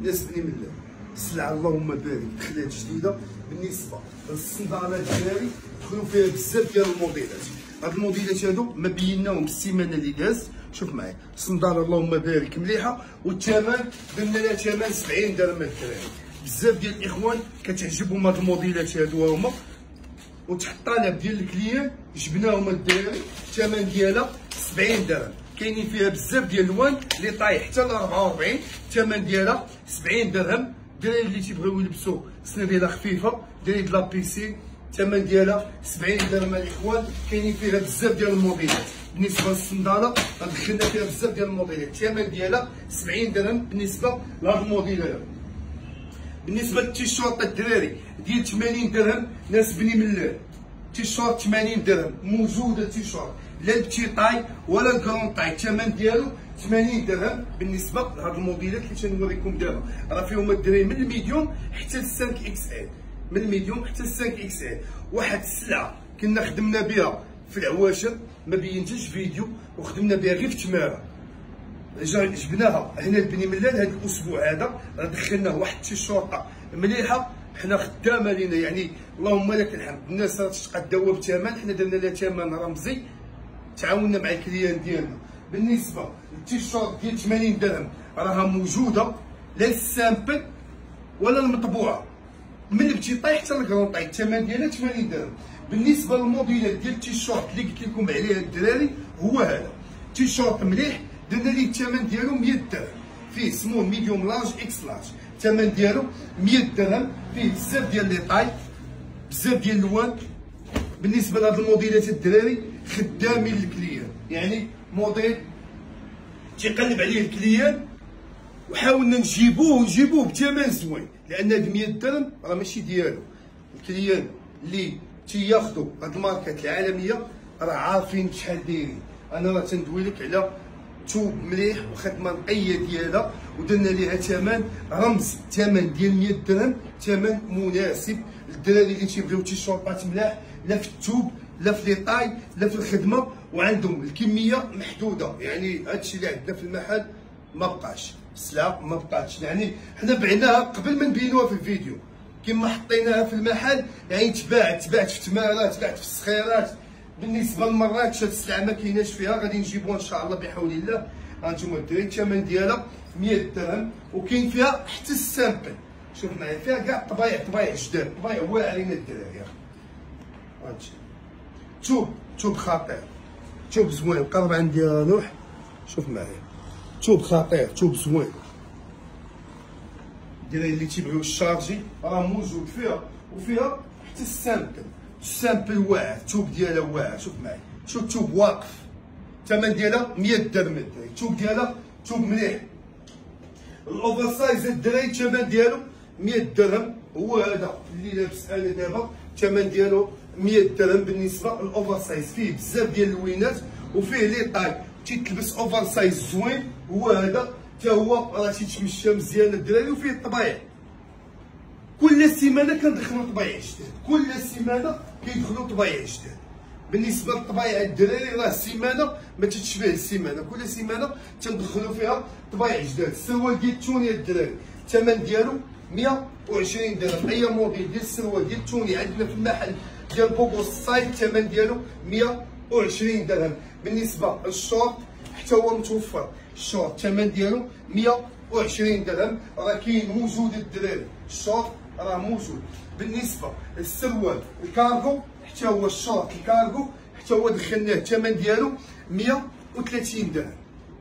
ناس بني من السلعه اللهم بارك دخلات جديده بالنسبه للصندالات الدراري دخلوا فيها بزاف ديال الموديلات. هاد الموديلات هادو ما بيناهم السيمانه اللي دازت. شوف معايا الصنداله اللهم بارك مليحه، والثمن درنا لها ثمن 70 درهم الدراري. بزاف ديال الاخوان كتعجبهم هاد الموديلات هادو هما، وتحت الطلب ديال الكليان جبناهم الدراري الثمن ديالها 70 درهم. كاينين فيها بزاف ديال الالوان اللي طايح حتى ل 44، الثمن ديالها 70 درهم. الدراري اللي تيبغيو يلبسوا سنيديله خفيفه ديال لا بيسين الثمن ديالها 70 درهم الاخوان. كاينين فيها بزاف ديال الموديلات. بالنسبه للصنداله دخلنا فيها بزاف ديال الموديلات، الثمن ديالها 70 درهم بالنسبه لهاد الموديل هذا. بالنسبه للتيشيرت الدراري ديال 80 درهم ناس بني ملال، تيشيرت 80 درهم موجوده التيشيرت لا البتي طاي ولا الكرون طاي، الثمن ديالو 80 درهم. بالنسبه لهاد الموديلات اللي تنوريكم دابا راه فيهم الدراري من الميديوم حتى ل 5 اكس ال، من الميديوم حتى ل 5 اكس ال. واحد السلعه كنا خدمنا بها في العواشر ما بينتش فيديو، وخدمنا بها غير في تماره، جبناها هنا لبني ملال هذا الاسبوع هذا. راه دخلنا واحد التيشورطه مليحه حنا خدامه لينا، يعني اللهم لك الحمد. الناس راه تتقداو بالثمن، حنا درنا لها ثمن رمزي، تعاوننا مع الكليان ديالنا. بالنسبه للتيشورت ديال 80 درهم راها موجوده لا السامبل ولا المطبوعه، من البتي طاي حتى الكرون طاي، الثمن ديالها 80 درهم. بالنسبه للموديلات ديال التيشورت اللي قلت لكم عليها الدراري هو هذا تيشورت مليح، درنا ليه الثمن ديالو 100 درهم، فيه سمول ميديوم لارج اكس لارج، الثمن ديالو 100 درهم، فيه بزاف ديال لي طاي بزاف ديال الالوان. بالنسبه لهاد الموديلات الدراري خدامين الكليان، يعني موديل تيقلب عليه الكليان وحاولنا نجيبوه بثمن زوين، لان هاد 100 درهم راه ماشي ديالو. الكليان اللي تياخدوا هاد الماركات العالميه راه عارفين شحال دايرين. انا راه تندوي لك على توب مليح وخدمه نقيه ديالها، ودرنا ليها ثمن رمزي، ثمن ديال 100 درهم، ثمن مناسب للدراري اللي تيبغيو تيشورطات ملاح، لا في التوب لا في لي طاي لا في الخدمه، وعندهم الكميه محدوده. يعني هادشي اللي عندنا في المحل ما بقاش، السلعه ما بقاتش، يعني حنا بعناها قبل ما نبينوها في الفيديو كما حطيناها في المحل، يعني تباعت في تمارات، تباعت في الصخيرات. بالنسبه للمراكش هاد السلعه ما كايناش فيها، غادي نجيبوها ان شاء الله بحول الله. هانتوما الدراري الثمن ديالها 100 درهم، وكاين فيها حتى السامبل. شوف معايا فيها كاع طبايع جداد، طبايع واعرين الدراري. هادشي توب خطير، توب زوين. قرب عندي روح شوف معايا، توب خطير، توب زوين. الدراري اللي تيبغيو الشارجي راه موجود فيها، وفيها حتى السامبل واعر، التوب ديالها واعر. شوف معايا، شوف التوب واقف، الثمن ديالها 100 درهم الدراري، التوب ديالها توب مليح. الاوفر سايز الدراري الثمن ديالو 100 درهم، هو هذا اللي لابس انا دابا الثمن ديالو 100 درهم. بالنسبه للاوفر سايز فيه بزاف ديال اللوينات، وفيه لي طاي تيتلبس اوفر سايز زوين، هو هذا حتى هو راه تيتمشى مزيان الدراري، وفيه الطبايع. كل سيمانه كندخلوا طبايع جداد، كل سيمانه كيدخلوا طبايع جداد. بالنسبه للطبايع الدراري راه السيمانه ما تتشبه السيمانه، كل سيمانه تندخلوا فيها طبايع جداد. السروال ديال التوني الدراري الثمن ديالو 120 درهم، اي موديل ديال السروال ديال التوني عندنا في المحل ديال بوبو الصايد الثمن ديالو 120 درهم. بالنسبه للشورت حتى هو متوفر، الشورت الثمن ديالو 120 درهم، راه كاين موجود الدراري، الشورت راه موجود. بالنسبه للسروال الكارغو حتى هو الشورت الكارغو حتى هو دخلناه الثمن ديالو 130 درهم،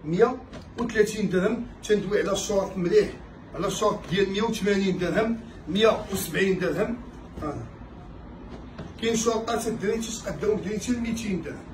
130 درهم. تندوي على الشورت مليح، على الشورت ديال 180 درهم، 170 درهم. كاين شورطات الدراري تيتقداو بدري حتى 200 درهم،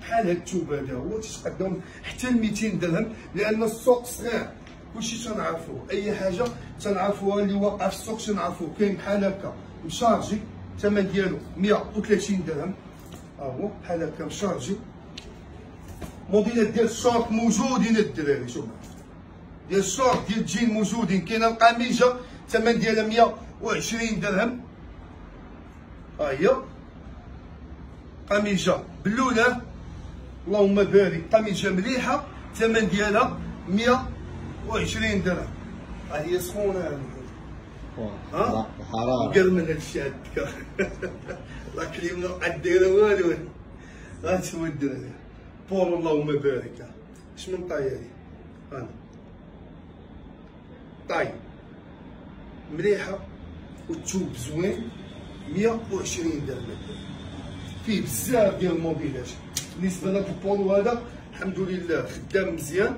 بحال هاد التوب هذا هو تيتقداو حتى 200 درهم، لان السوق صغير، كلشي تنعرفوه، اي حاجه تنعرفوها اللي واقعه في السوق تنعرفوه. كاين بحال هكا مشارجي الثمن ديالو 130 درهم، ها هو بحال هكا مشارجي. موديلات ديال الشورت موجودين الدراري، شوف ديال الشورت ديال الجين موجودين. كاينه القميجه الثمن ديالها 120 درهم، ها هي قميجه بلوله اللهم بارك، قميجه مليحه الثمن ديالها 120 درهم. هذه سخونه ها حرام قال من هادشي عندك راه كلمه ما دايره والو غاتسوى الدراري بور اللهم بارك اش من طاي هذه طاي مليحه والثوب زوين 120 درهم فيه بزاف ديال الموديلات بالنسبه لهاد البولو هذا الحمد لله خدام مزيان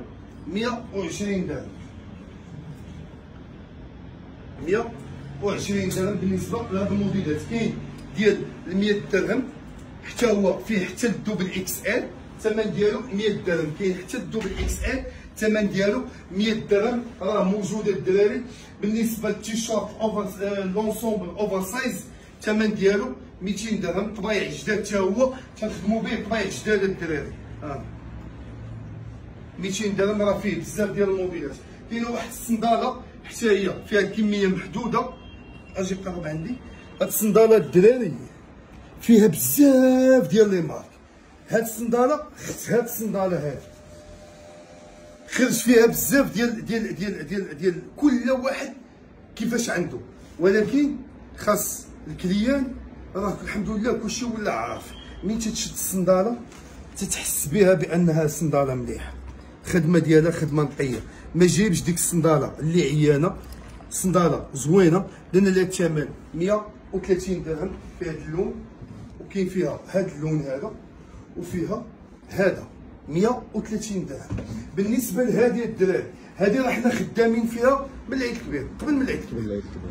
120 درهم 120 درهم بالنسبه لهاد الموديلات كاين ديال 100 درهم حتى هو فيه حتى الدوبل اكس ال الثمن ديالو 100 درهم كاين حتى الدوبل اكس ال الثمن ديالو 100 درهم راه موجوده الدراري بالنسبه للتيشيرت اوفر لونسومبل اوفر سايز الثمن ديالو 200 درهم طبايع جداد حتى هو تنخدموا به طبايع جداد الدراري 200 درهم راه فيه بزاف ديال الموديلات كاينه واحد الصنداله حتى هي فيها كميه محدوده اجي قرب عندي هاد الصنداله الدراري فيها بزاف ديال لي مارك هاد الصنداله هاد الصنداله هادي خرج فيها بزاف ديال كل واحد كيفاش عنده ولكن خاص الكليان راه الحمد لله كلشي ولا عارف ملي تتشد الصنداله تتحس بها بانها صنداله مليحه الخدمه ديالها خدمه نقيه ما جايبش ديك الصنداله اللي عيانه صنداله زوينه لان لها الثمن 130 درهم في هذا اللون وكاين فيها هذا اللون هذا وفيها هذا 130 درهم بالنسبه لهذه الدراري هذه راه حنا خدامين فيها من العيد الكبير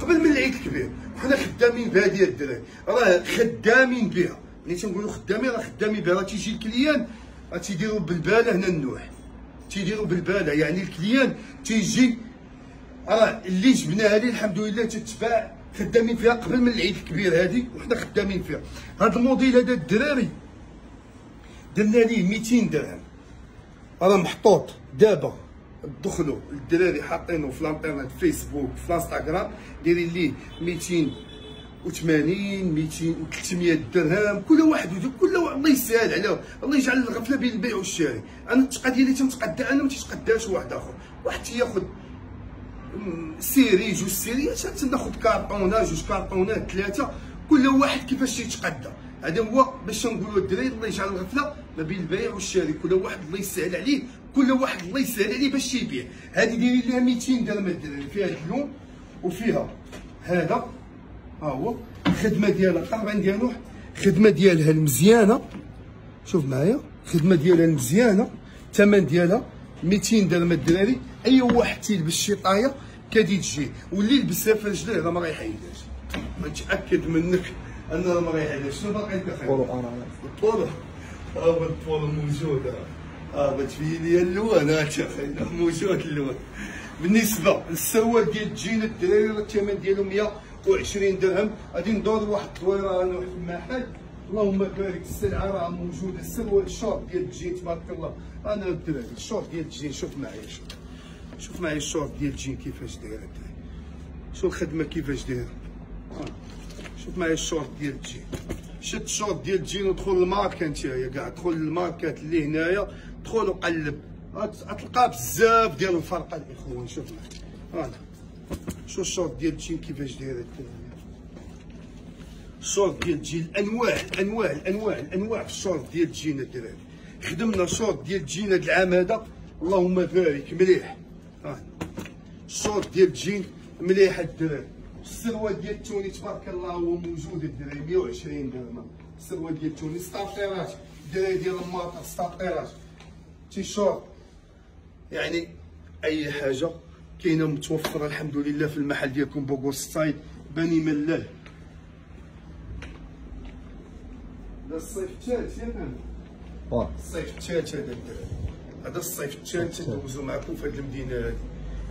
قبل من العيد الكبير حنا خدامين بهذه الدراري راه خدامين بها ملي تنقولوا خدامين راه خدامين بها راه تيجي الكليان راه تيديروا بالباله هنا النوح تيديروا بالباله يعني الكليان تيجي راه اللي جبناها ليه الحمد لله تتباع خدامين فيها قبل من العيد الكبير هذه وحنا خدامين فيها هذا الموديل هذا الدراري درنا ليه 200 درهم راه محطوط دابا دخلوا الدراري حاطينه في الانترنت فيسبوك في الانستغرام دايرين ليه 280 200 300 درهم كل واحد الله يسهل عليه الله يجعل الغفله بين البيع والشراء انا التقه ديالي تنتقدها انا ما تيتقداش واحد اخر واحد تياخذ سيري جوج سيريات تناخذ كارطونه جوج كارطونات ثلاثه كل واحد كيفاش تيتقدى هذا هو باش نقولوا الدراري الله يجعل الغفله ما بين البيع والشاري كل واحد الله يسهل عليه كل واحد الله يسهل عليه باش يبيع هذه دايرين لها 200 درهم الدراري فيها هذا اللون وفيها هذا ها هو الخدمه ديالها قرب ديالو الخدمه ديالها المزيانه شوف معايا الخدمه ديالها المزيانه الثمن ديالها 200 درهم الدراري اي واحد تيلبس شي طايه كادي تجي واللي يلبسها في رجليه راه ما غايحيدهاش نتاكد منك ان راه ما غايحيدهاش شنو باقي لك اخي البولو هو البولو موجود بتبين لي اللون اخي موجود اللون بالنسبه للسروال ديال الجينه الدراري الثمن ديالو 120 درهم غادي ندور لواحد الدويره انا واحد المحل اللهم بارك السلعه راه موجوده السروال الشورت ديال الجين تبارك الله انا الدراري الشورت ديال الجين شوف معايا شوف معايا الشورت ديال الجين كيفاش دايره الدراري شوف الخدمه كيفاش دايره شوف معايا الشورت ديال الجين شد الشورت ديال الجين ودخل الماركه نتايا كاع دخل الماركات اللي هنايا دخل وقلب غتلقى بزاف ديال الفرق الاخوان شوف معايا شوف الشورت ديال الجين كيفاش دايره الدراري الشورت ديال الجين الانواع في الشورت ديال الجين الدراري خدمنا شورت ديال الجين هذا العام هذا اللهم بارك مليح الشورت ديال الجين مليح الدراري السروال ديال التوني تبارك الله هو موجود الدراري 120 درهم السروال ديال التوني ستارطيرات الدراري ديال الماطر ستارطيرات تيشورت يعني اي حاجه كاينه متوفره الحمد لله في المحل ديالكم بوغو ستايل بني ملال هذا الصيف الثالث يا فندم الصيف الثالث هذا الدراري هذا الصيف الثالث تدوزو معكم في هذه المدينه هذه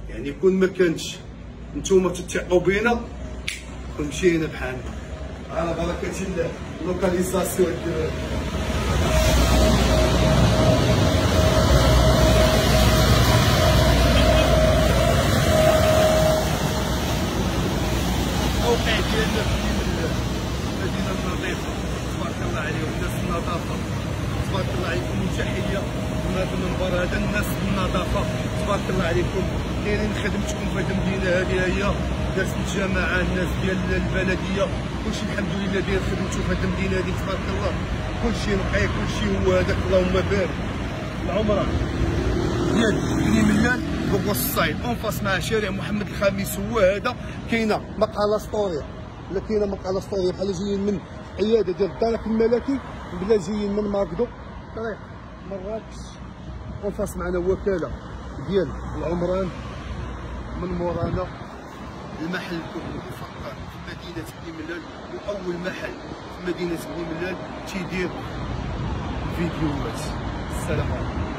يعني كون ما كانتش نتوما تتعقوا بينا ومشينا بحالنا على بركه الله لوكاليزاسيون الدراري الموقع ديالنا في المدينه النظيفه تبارك الله عليهم الناس النظافه تبارك الله عليكم وتحيه من هذا المنبر هذا الناس النظافه تبارك الله عليكم دايرين خدمتكم في هذه المدينه هذه هي ناس الجماعه الناس ديال البلديه كلشي الحمد لله داير خدمته في هذه المدينه هذه تبارك الله كلشي نقي كلشي هو هذاك اللهم بارك. العمره ديال بني ملال بوغ الصعيد اون فاس مع شارع محمد الخامس هو هذا. كاينه مقاله اسطوريه ولا كاينه مقاله اسطوريه بحال جايين من عياده ديال الدرك الملكي بلا جايين من ماكدو طريق مراكش اون فاس معنا وكاله ديال العمران من مورانا. المحل المفقر في مدينه بني ملال واول محل في مدينه بني ملال تيدير فيديوهات. السلام عليكم.